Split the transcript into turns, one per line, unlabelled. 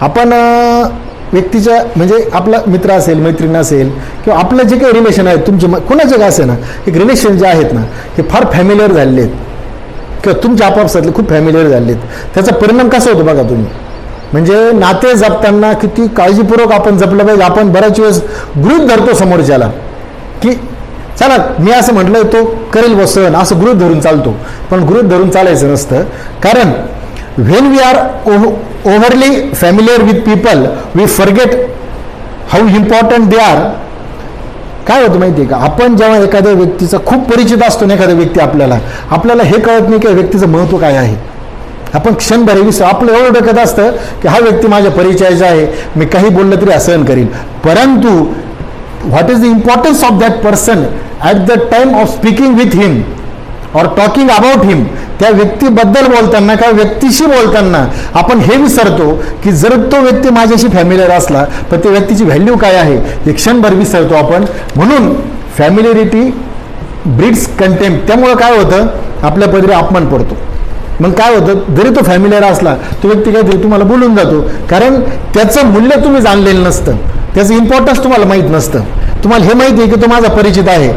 आपण व्यक्तीच्या म्हणजे आपला मित्र असेल, मैत्रीण असेल किंवा आपलं जे काही रिलेशन आहेत तुमचे कोणाचे का असे ना, एक रिलेशन जे आहेत ना हे फार फॅमिलियर झालेले आहेत किंवा तुमच्या आपापसातले खूप फॅमिलियर झालेले आहेत. त्याचा परिणाम कसा होतो बघा तुम्ही. म्हणजे नाते जपताना किती काळजीपूर्वक आपण जपलं पाहिजे. आपण बऱ्याच वेळेस गृहीत धरतो समोरच्याला की चला मी असं म्हटलंय तो करेल बसन, असं गृहीत धरून चालतो. पण गृहीत धरून चालायचं नसतं. कारण when we are overly familiar with people we forget how important they are. काय होतं माहिती आहे का, आपण जेव्हा एखाद्या व्यक्तीचा खूप परिचित असतो ना एखादा व्यक्ती आपल्याला हे कळत नाही की व्यक्तीचं महत्त्व काय आहे. आपण क्षणभर विसर आपलं एवढं डोक्यात असतं की हा व्यक्ती माझ्या परिचयाचा आहे, मी काही बोललं तरी असहन करील. परंतु what is the importance of that person at the time of speaking with him और टॉकिंग अबाउट हिम. त्या व्यक्तीबद्दल बोलताना किंवा व्यक्तीशी बोलताना आपण हे विसरतो की जर तो व्यक्ती माझ्याशी फॅमिलियर असला तर त्या व्यक्तीची व्हॅल्यू काय आहे हे क्षणभर विसरतो आपण. म्हणून फॅमिलिरिटी ब्रीड्स कंटेम्प्ट. त्यामुळं काय होतं, आपल्या पदरी अपमान पडतो. मग काय होतं, जरी तो फॅमिलियर असला तो व्यक्ती काहीतरी तुम्हाला बोलून जातो, कारण त्याचं मूल्य तुम्ही जाणलेलं नसतं, त्याचं इम्पॉर्टन्स तुम्हाला माहीत नसतं. तुम्हाला हे माहिती आहे की तो माझा परिचित आहे